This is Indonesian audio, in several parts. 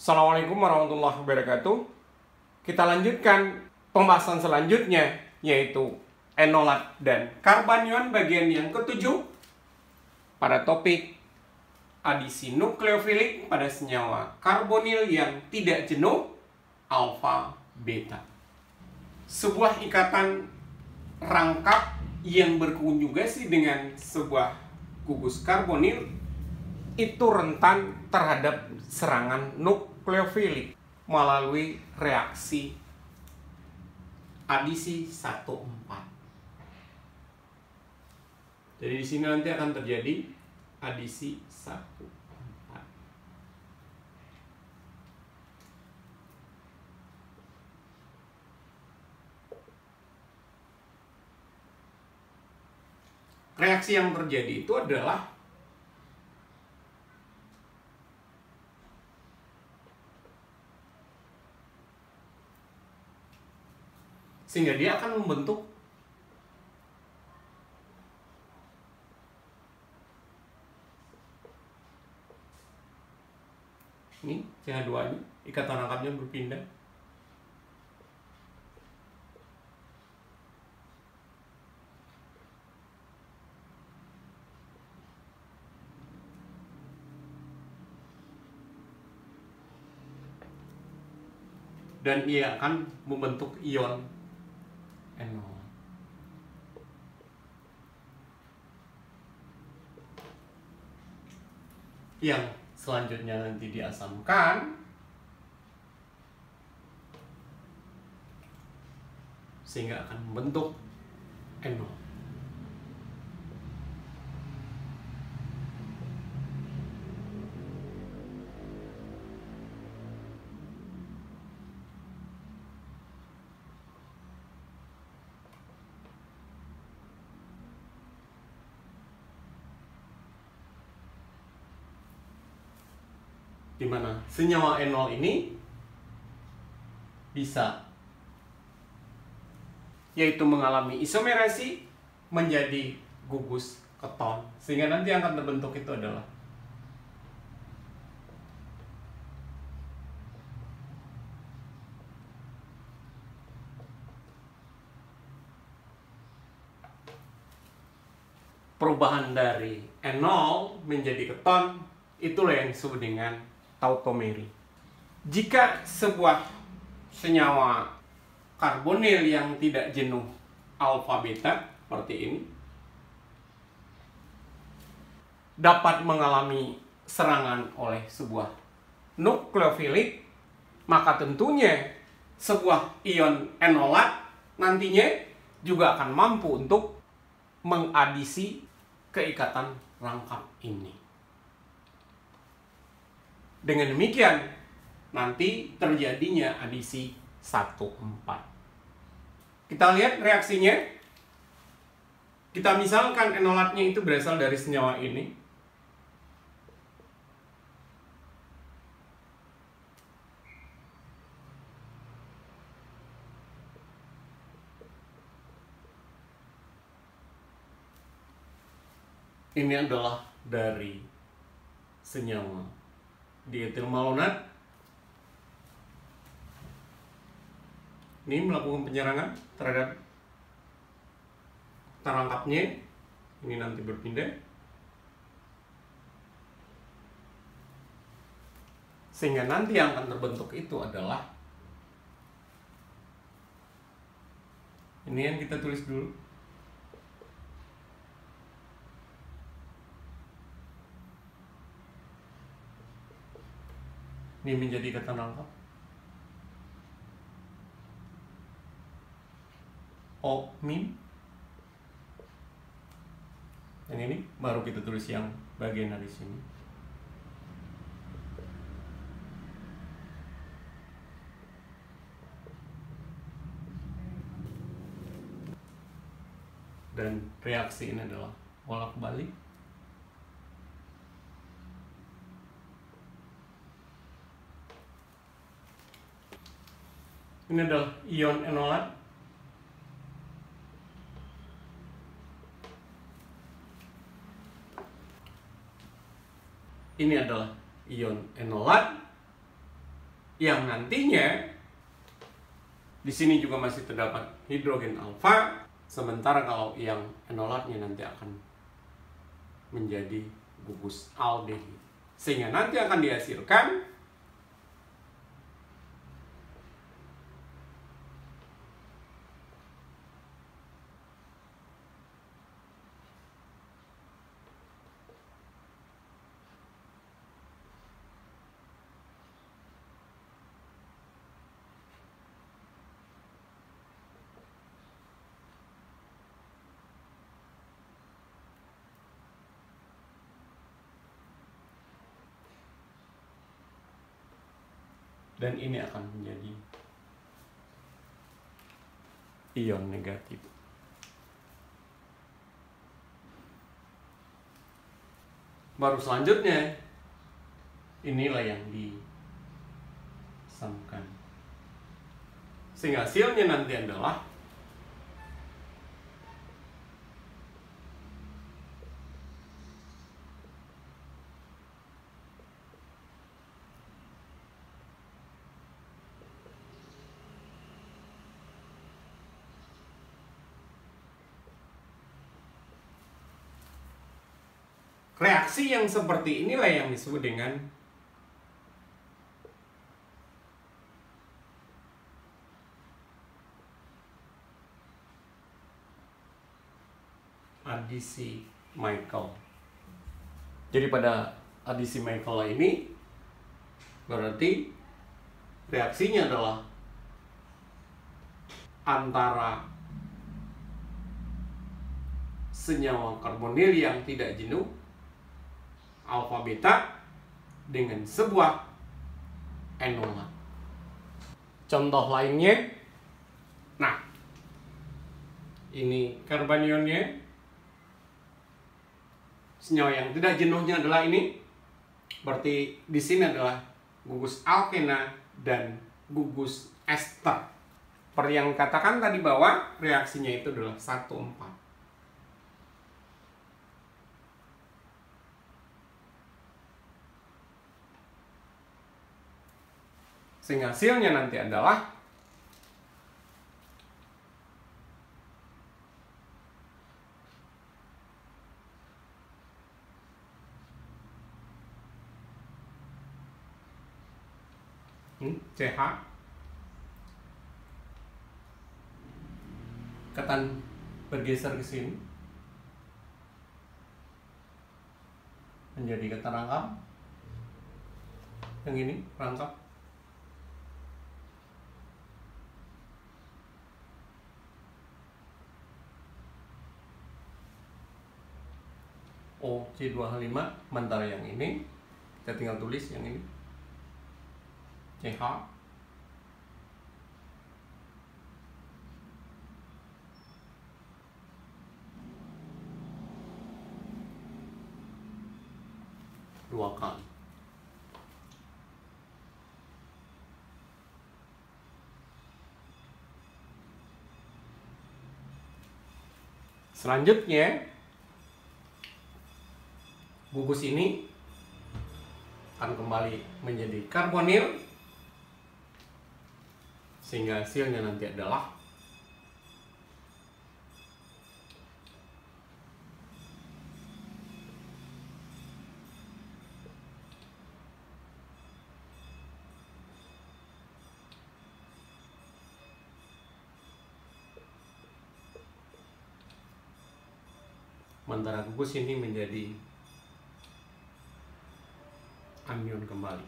Assalamualaikum warahmatullahi wabarakatuh. Kita lanjutkan pembahasan selanjutnya, yaitu enolat dan karbanion bagian yang ketujuh pada topik adisi nukleofilik pada senyawa karbonil yang tidak jenuh alfa beta. Sebuah ikatan rangkap yang berkonjugasi dengan sebuah gugus karbonil itu rentan terhadap serangan nukleofilik melalui reaksi adisi 1,4. Jadi di sini nanti akan terjadi adisi 1,4. Reaksi yang terjadi itu adalah sehingga dia akan membentuk ini CH2 nya, ikatan rangkapnya berpindah. Dan ia akan membentuk ion enol. Yang selanjutnya nanti diasamkan sehingga akan membentuk enol. Di mana senyawa enol ini bisa yaitu mengalami isomerasi menjadi gugus keton, sehingga nanti yang akan terbentuk itu adalah perubahan dari enol menjadi keton. Itulah yang disebut dengan tautomeri. Jika sebuah senyawa karbonil yang tidak jenuh alfa beta seperti ini dapat mengalami serangan oleh sebuah nukleofilik, maka tentunya sebuah ion enolat nantinya juga akan mampu untuk mengadisi keikatan rangkap ini. Dengan demikian, nanti terjadinya adisi 1,4. Kita lihat reaksinya. Kita misalkan enolatnya itu berasal dari senyawa ini. Ini adalah dari senyawa dietil malonat. Ini melakukan penyerangan terhadap rangkapnya. Ini nanti berpindah sehingga nanti yang akan terbentuk itu adalah ini yang kita tulis dulu. Ini menjadi ikatan rangkap O min. Yang ini baru kita tulis yang bagian dari sini. Dan reaksi ini adalah bolak-balik. Ini adalah ion enolat. Ini adalah ion enolat. yang nantinya di sini juga masih terdapat hidrogen alfa, sementara kalau yang enolatnya nanti akan menjadi gugus aldehid, sehingga nanti akan dihasilkan dan ini akan menjadi ion negatif. Baru selanjutnya inilah yang disamkan, sehingga hasilnya nanti adalah reaksi yang seperti inilah yang disebut dengan adisi Michael. Jadi pada adisi Michael ini berarti reaksinya adalah antara senyawa karbonil yang tidak jenuh alfa beta dengan sebuah enolat. Contoh lainnya, nah ini karbonionnya, senyawa yang tidak jenuhnya adalah ini, berarti di sini adalah gugus alkena dan gugus ester. Seperti yang katakan tadi bahwa reaksinya itu adalah 1,4. Sehingga hasilnya nanti adalah CH, ketan bergeser ke sini menjadi ketan rangkap. Yang ini rangkap. OC2H5, sementara yang ini kita tinggal tulis yang ini CH. Dua kali. Selanjutnya gugus ini akan kembali menjadi karbonil, sehingga hasilnya nanti adalah sementara gugus ini menjadi anion kembali.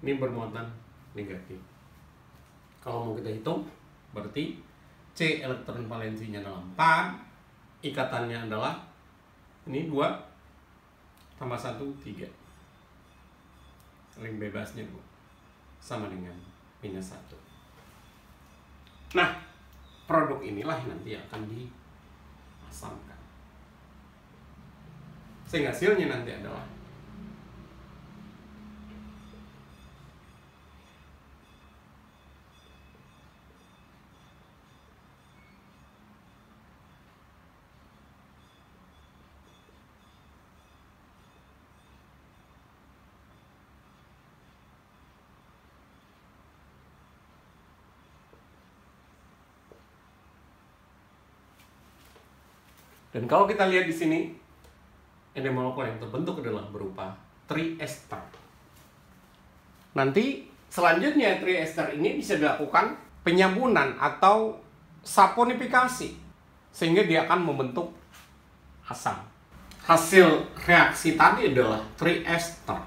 Ini bermuatan negatif. Kalau mau kita hitung, berarti C elektron valensinya adalah 4, ikatannya adalah ini 2 tambah 1, 3. Link bebasnya 2 sama dengan minus 1. Nah, produk inilah yang nanti akan diasamkan. Sehingga hasilnya nanti adalah dan kalau kita lihat di sini, ini molekul yang terbentuk adalah berupa triester. Nanti selanjutnya triester ini bisa dilakukan penyabunan atau saponifikasi sehingga dia akan membentuk asam. Hasil reaksi tadi adalah triester.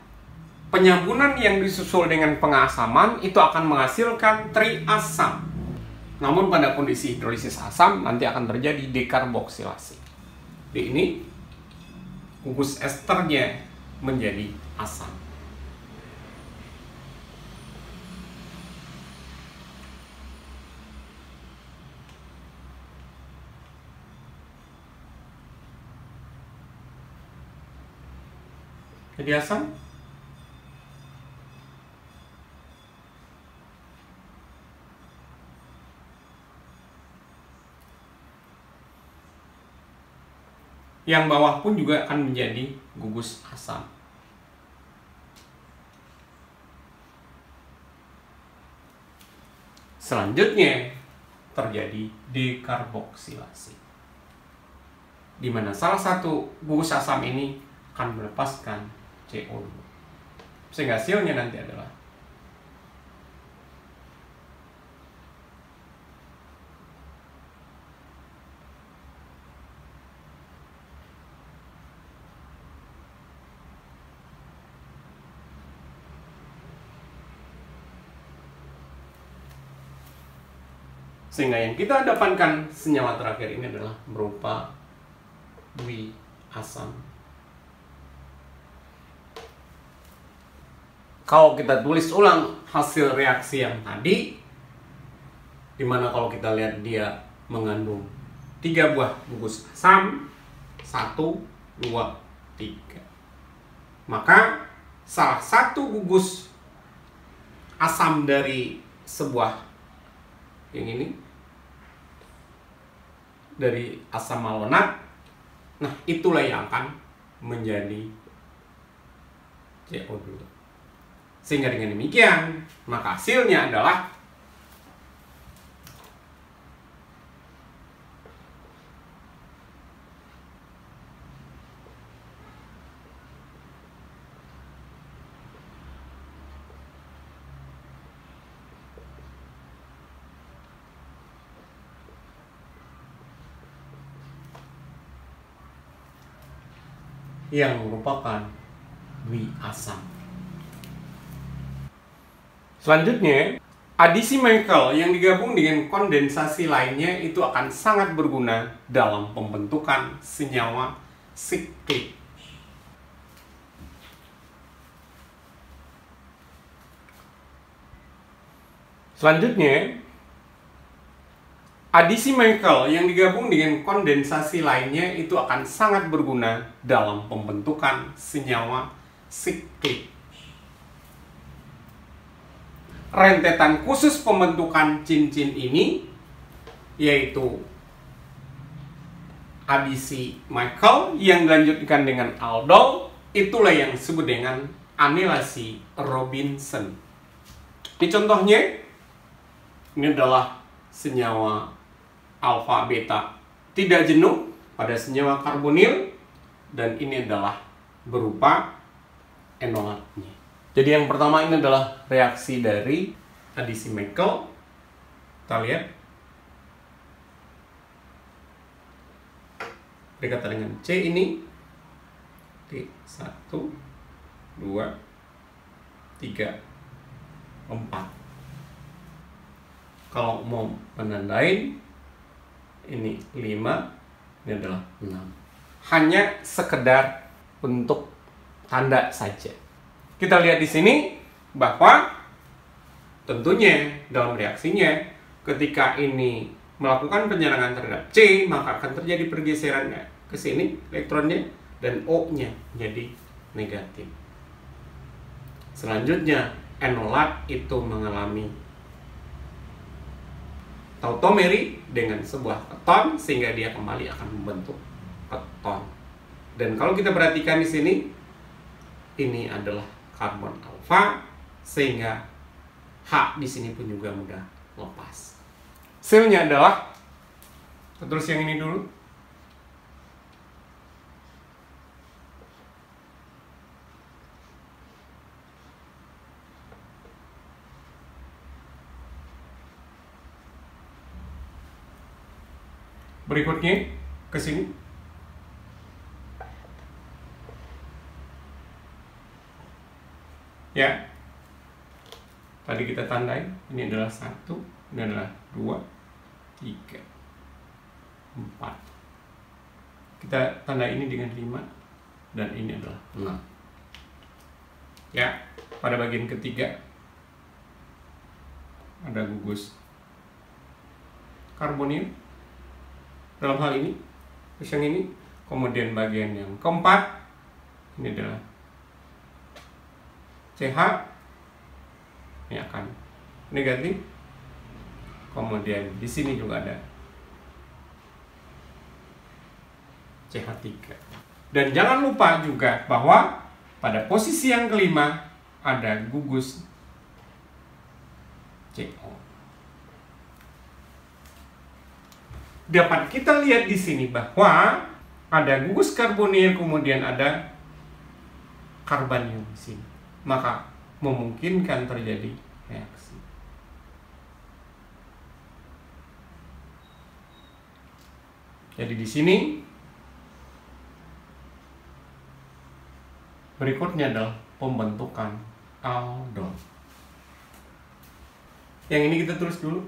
Penyabunan yang disusul dengan pengasaman itu akan menghasilkan triasam. Namun pada kondisi hidrolisis asam nanti akan terjadi dekarboksilasi. Di ini gugus esternya menjadi asam. Jadi asam yang bawah pun juga akan menjadi gugus asam. Selanjutnya terjadi dekarboksilasi, di mana salah satu gugus asam ini akan melepaskan CO2. Sehingga hasilnya nanti adalah sehingga yang kita dapatkan senyawa terakhir ini adalah berupa asam. Kalau kita tulis ulang hasil reaksi yang tadi, dimana kalau kita lihat dia mengandung 3 buah gugus asam, 1, 2, 3. Maka salah satu gugus asam dari sebuah yang ini, dari asam malonat, nah itulah yang akan menjadi CO2. Sehingga dengan demikian, maka hasilnya adalah yang merupakan asam. Selanjutnya, adisi Michael yang digabung dengan kondensasi lainnya itu akan sangat berguna dalam pembentukan senyawa siklik. Selanjutnya, adisi Michael yang digabung dengan kondensasi lainnya itu akan sangat berguna dalam pembentukan senyawa siklik. Rentetan khusus pembentukan cincin ini yaitu adisi Michael yang dilanjutkan dengan aldol, itulah yang disebut dengan anilasi Robinson. Ini contohnya, ini adalah senyawa alfa beta tidak jenuh pada senyawa karbonil, dan ini adalah berupa enolatnya. Jadi yang pertama ini adalah reaksi dari adisi Michael. Kita lihat berkaitan dengan C ini, T 1, 2, 3, 4. Kalau mau menandain ini 5, ini adalah 6. Hanya sekedar untuk tanda saja. Kita lihat di sini bahwa tentunya dalam reaksinya ketika ini melakukan penyerangan terhadap C, maka akan terjadi pergeseran ke sini elektronnya, dan O-nya jadi negatif. Selanjutnya, enolat itu mengalami tautomeri dengan sebuah keton sehingga dia kembali akan membentuk keton. Dan kalau kita perhatikan di sini, ini adalah karbon alfa sehingga H di sini pun juga mudah lepas. Selnya adalah, terus yang ini dulu. Berikutnya ke sini. Ya. Tadi kita tandai, ini adalah 1, ini adalah 2, 3, 4. Kita tandai ini dengan 5 dan ini adalah 6. Ya, pada bagian ketiga ada gugus karbonil dalam hal ini, terus yang ini. Kemudian bagian yang keempat ini adalah CH, ini akan negatif. Kemudian di sini juga ada CH3. Dan jangan lupa juga bahwa pada posisi yang kelima ada gugus CO. Dapat kita lihat di sini bahwa ada gugus karbonil, kemudian ada karbanium di sini. Maka memungkinkan terjadi reaksi. Jadi di sini berikutnya adalah pembentukan aldol. Yang ini kita tulis dulu.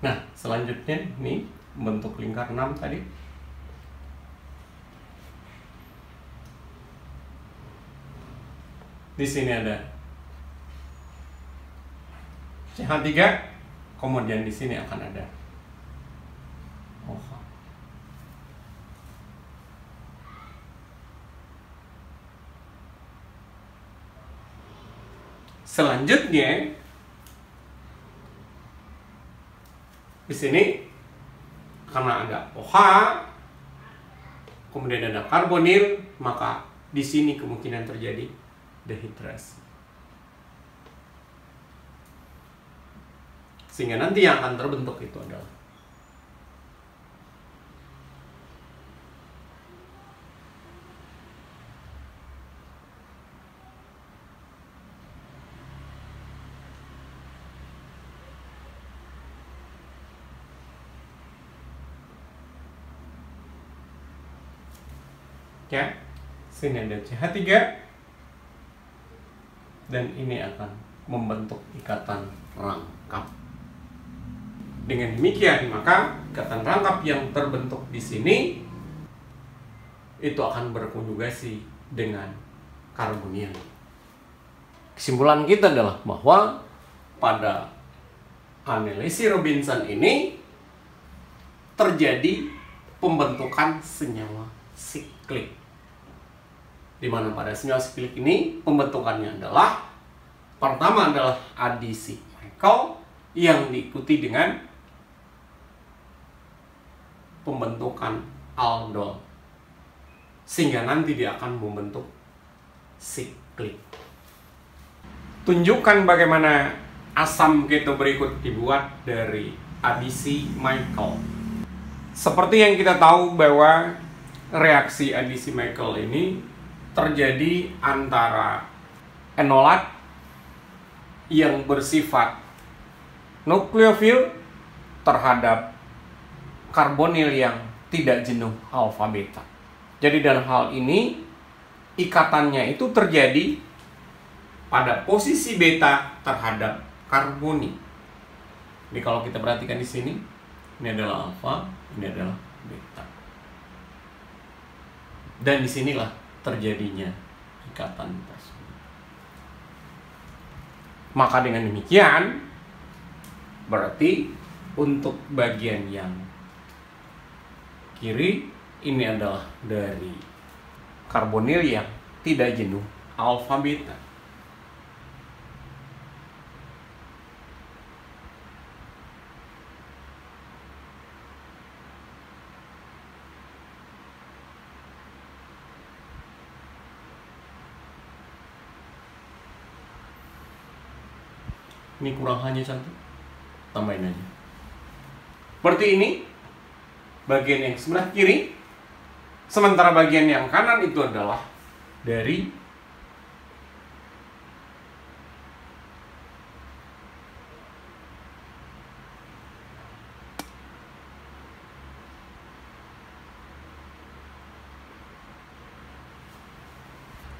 Nah, selanjutnya ini bentuk lingkar 6 tadi. Di sini ada CH3, kemudian di sini akan ada OH. Selanjutnya di sini karena ada OH, kemudian ada karbonil, maka di sini kemungkinan terjadi dehidrasi. Sehingga nanti yang akan terbentuk itu adalah ya, sini ada CH3 dan ini akan membentuk ikatan rangkap. Dengan demikian, maka ikatan rangkap yang terbentuk di sini itu akan berkonjugasi dengan karbonium. Kesimpulan kita adalah bahwa pada analisis Robinson ini terjadi pembentukan senyawa siklik. Di mana pada senyawa siklik ini pembentukannya adalah, pertama adalah adisi Michael yang diikuti dengan pembentukan aldol, sehingga nanti dia akan membentuk siklik. Tunjukkan bagaimana asam keto berikut dibuat dari adisi Michael. Seperti yang kita tahu bahwa reaksi adisi Michael ini terjadi antara enolat yang bersifat nukleofil terhadap karbonil yang tidak jenuh alfa beta. Jadi dalam hal ini ikatannya itu terjadi pada posisi beta terhadap karbonil. Jadi kalau kita perhatikan di sini, ini adalah alfa, ini adalah beta. Dan disinilah terjadinya ikatan tersebut. Maka dengan demikian, berarti untuk bagian yang kiri ini adalah dari karbonil yang tidak jenuh alfa beta. Ini kurang hanya satu, tambahin aja. Berarti ini bagian yang sebelah kiri, sementara bagian yang kanan itu adalah dari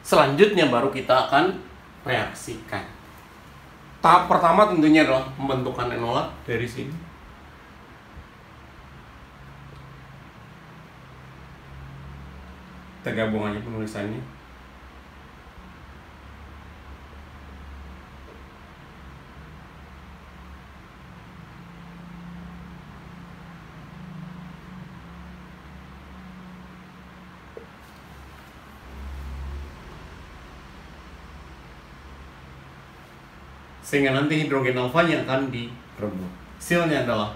selanjutnya baru kita akan reaksikan. Tahap pertama tentunya adalah pembentukan enolat dari sini. Kita gabung aja penulisannya. Sehingga nanti hidrogen alfanya akan direbut. Hasilnya adalah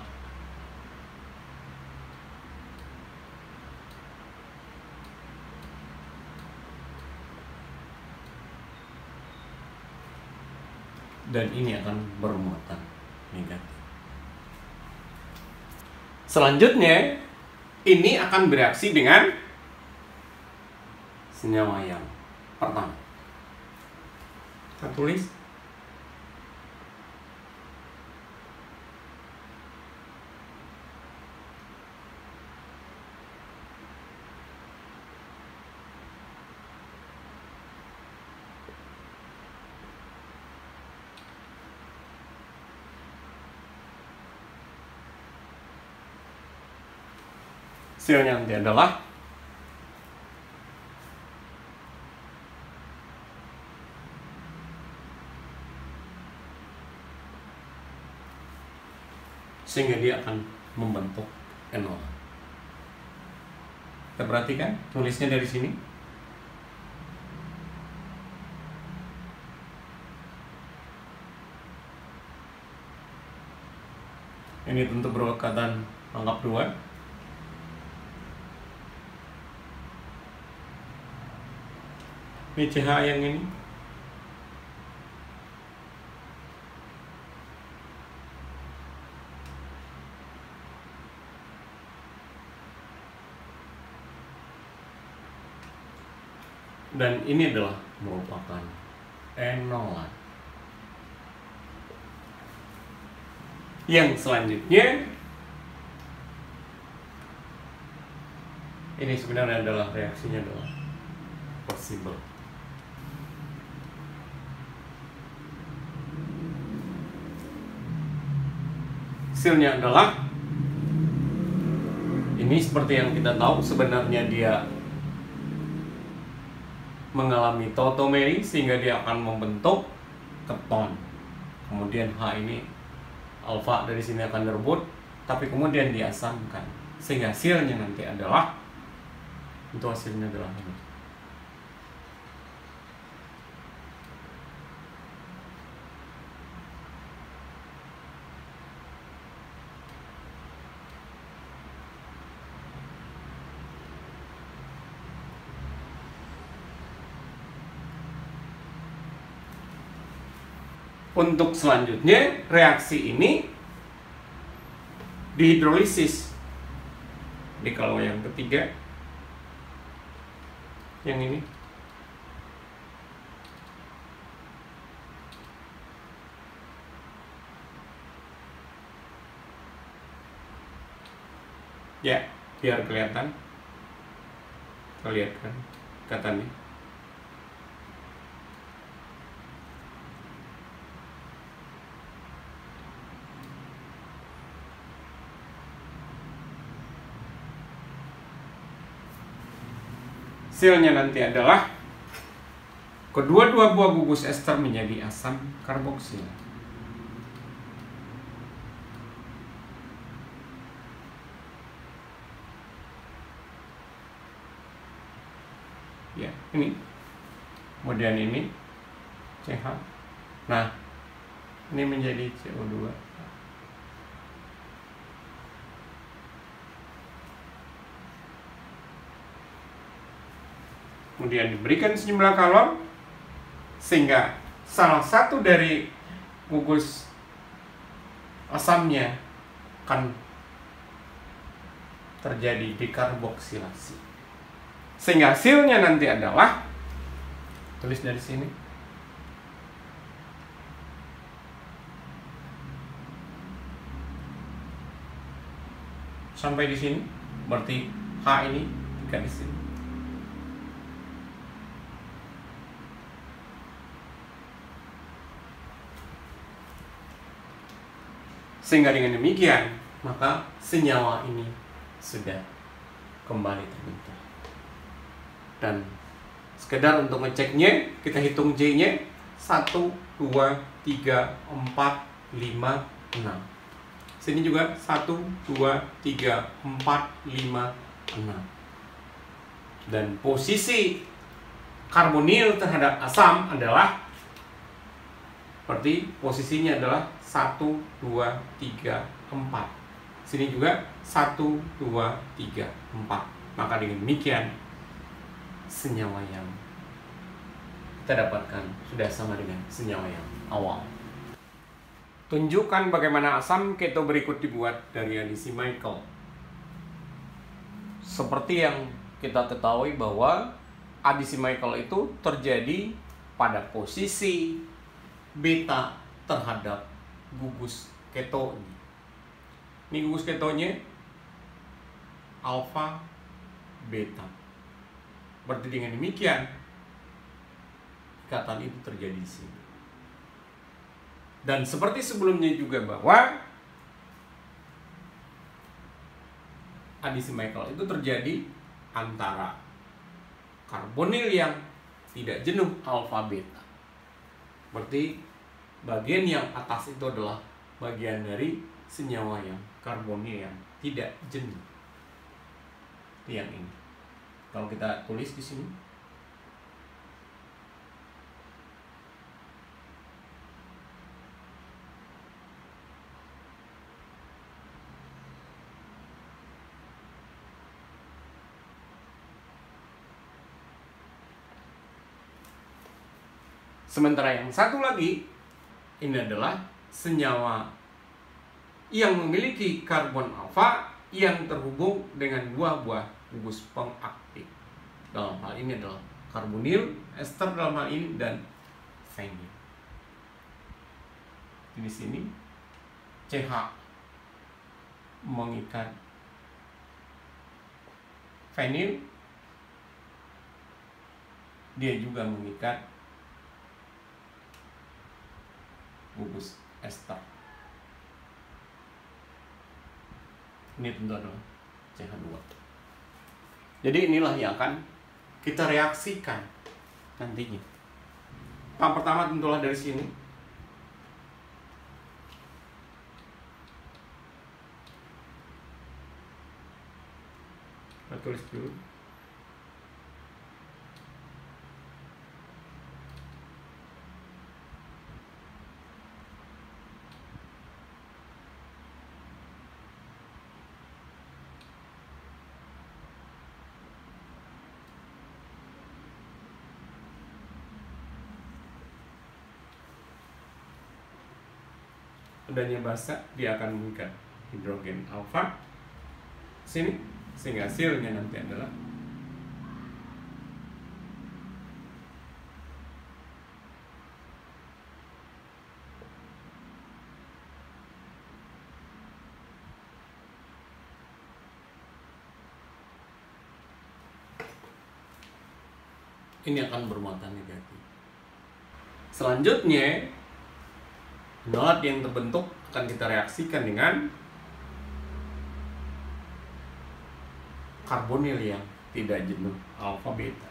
dan ini akan bermuatan negatif. Selanjutnya ini akan bereaksi dengan senyawa yang pertama. Kita tulis hasilnya nanti adalah sehingga dia akan membentuk enol. Kita perhatikan tulisnya dari sini. Ini tentu berkaitan rangkap 2. Ini CH yang ini. Dan ini adalah merupakan enolat. Yang selanjutnya ini sebenarnya adalah reaksinya adalah possible. Hasilnya adalah ini seperti yang kita tahu, sebenarnya dia mengalami tautomeri sehingga dia akan membentuk keton. Kemudian H ini alfa dari sini akan direbut, tapi kemudian diasamkan sehingga hasilnya nanti adalah hasilnya adalah ini. Untuk selanjutnya, reaksi ini dihidrolisis. Di kalau yang ketiga, yang ini. Ya, biar kelihatan. Kita lihat kan katanya. hasilnya nanti adalah kedua-dua buah gugus ester menjadi asam karboksil. Ya, ini. Kemudian ini CH. Nah, ini menjadi CO2. Kemudian diberikan sejumlah kalor sehingga salah satu dari gugus asamnya akan terjadi dekarboksilasi. Sehingga hasilnya nanti adalah, tulis dari sini, sampai di sini, berarti H ini jika di sini. Sehingga dengan demikian, maka senyawa ini sudah kembali terbentuk. Dan sekedar untuk ngeceknya, kita hitung J-nya 1, 2, 3, 4, 5, 6. Sini juga 1, 2, 3, 4, 5, 6. Dan posisi karbonil terhadap asam adalah seperti posisinya adalah 1, 2, 3, 4. Sini juga 1, 2, 3, 4. Maka dengan demikian senyawa yang kita dapatkan sudah sama dengan senyawa yang awal. Tunjukkan bagaimana asam keto berikut dibuat dari adisi Michael. Seperti yang kita ketahui bahwa adisi Michael itu terjadi pada posisi beta terhadap gugus keto. Ini gugus ketonya alfa beta. Berarti dengan demikian ikatan itu terjadi di sini. Dan seperti sebelumnya juga bahwa adisi Michael itu terjadi antara karbonil yang tidak jenuh alfa beta. Berarti bagian yang atas itu adalah bagian dari senyawa yang karbonil yang tidak jenuh. Yang ini. Kalau kita tulis di sini, sementara yang satu lagi ini adalah senyawa yang memiliki karbon alfa yang terhubung dengan dua buah gugus pengaktif. Dalam hal ini adalah karbonil, ester dalam hal ini, dan fenil. Di sini CH mengikat fenil, dia juga mengikat gugus ester. Ini tentu adalah CH2. Jadi inilah yang akan kita reaksikan nantinya. Yang pertama tentulah dari sini. Kita tulis dulu. Udahnya basah, dia akan mengikat hidrogen alfa sini, sehingga hasilnya nanti adalah ini akan bermuatan negatif. Selanjutnya enolat yang terbentuk akan kita reaksikan dengan karbonil yang tidak jenuh alfa beta.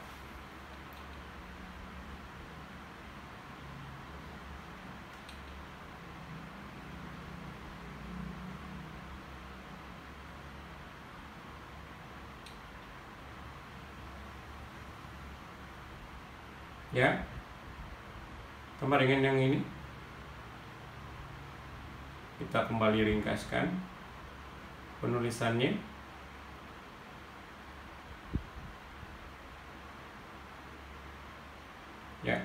Ya, sama dengan yang ini. Kita kembali ringkaskan penulisannya. Ya.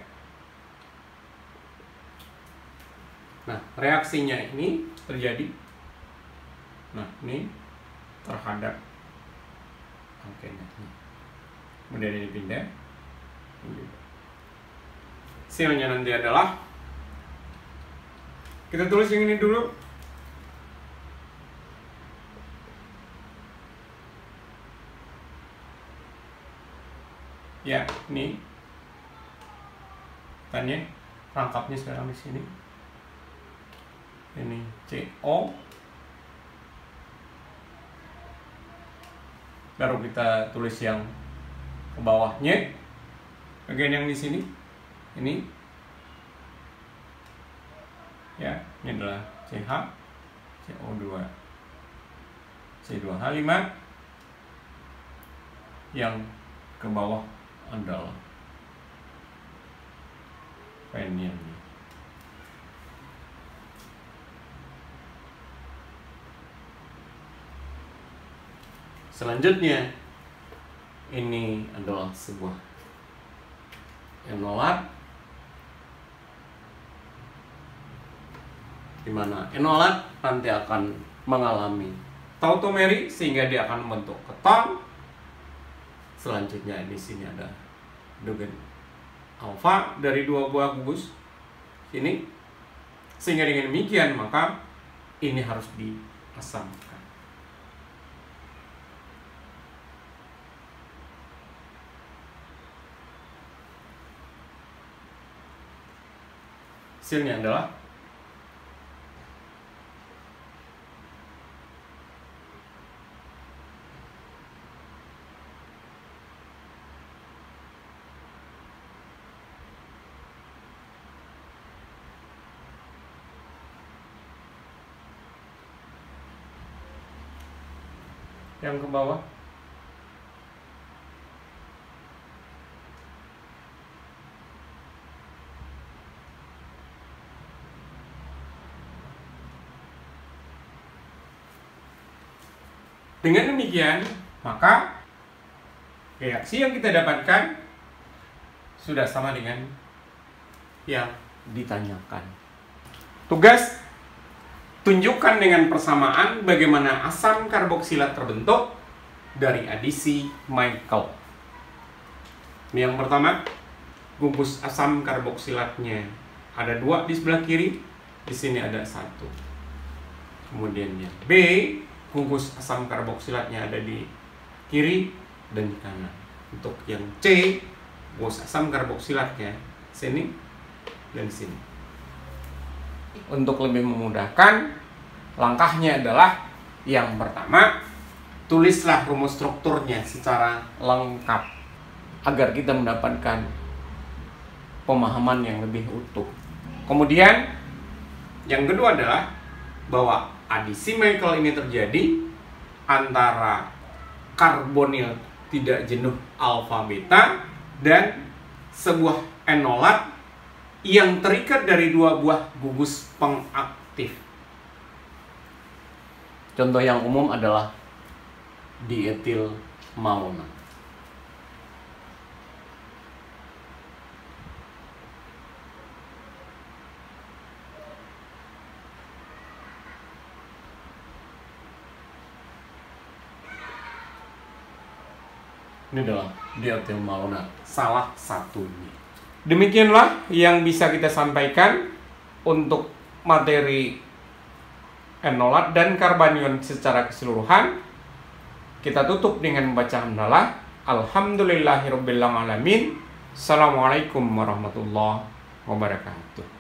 Nah, reaksinya ini terjadi. Nah, ini terhadap alkena. Kemudian ini pindah. Hasilnya nanti adalah, kita tulis yang ini dulu. Ya, ini tanya rangkapnya sekarang di sini. Ini CO. Baru kita tulis yang ke bawahnya. Bagian yang di sini. Ini. Ya, ini adalah CH, CO2, C2H5. Yang ke bawah adalah pennya. Selanjutnya, ini adalah sebuah enolat, di mana enolat nanti akan mengalami tautomeri sehingga dia akan membentuk keton. Selanjutnya di sini ada hidrogen alfa dari dua buah gugus ini, sehingga dengan demikian maka ini harus diasamkan. Hasilnya adalah yang ke bawah. Dengan demikian, maka reaksi yang kita dapatkan sudah sama dengan yang ditanyakan. Tugas, tunjukkan dengan persamaan bagaimana asam karboksilat terbentuk dari adisi Michael. Ini yang pertama, gugus asam karboksilatnya ada 2 di sebelah kiri, di sini ada 1. Kemudian yang B, gugus asam karboksilatnya ada di kiri dan di kanan. Untuk yang C, gugus asam karboksilatnya sini dan sini. Untuk lebih memudahkan, langkahnya adalah yang pertama, tulislah rumus strukturnya secara lengkap agar kita mendapatkan pemahaman yang lebih utuh. Kemudian yang kedua adalah bahwa adisi Michael ini terjadi antara karbonil tidak jenuh alfa beta dan sebuah enolat yang terikat dari 2 buah gugus pengaktif. Contoh yang umum adalah dietil malonat. Ini adalah dietil malonat, salah satunya. Demikianlah yang bisa kita sampaikan untuk materi enolat dan karbanion secara keseluruhan. Kita tutup dengan membaca hamdalah. Alhamdulillahirabbil alamin. Assalamualaikum warahmatullahi wabarakatuh.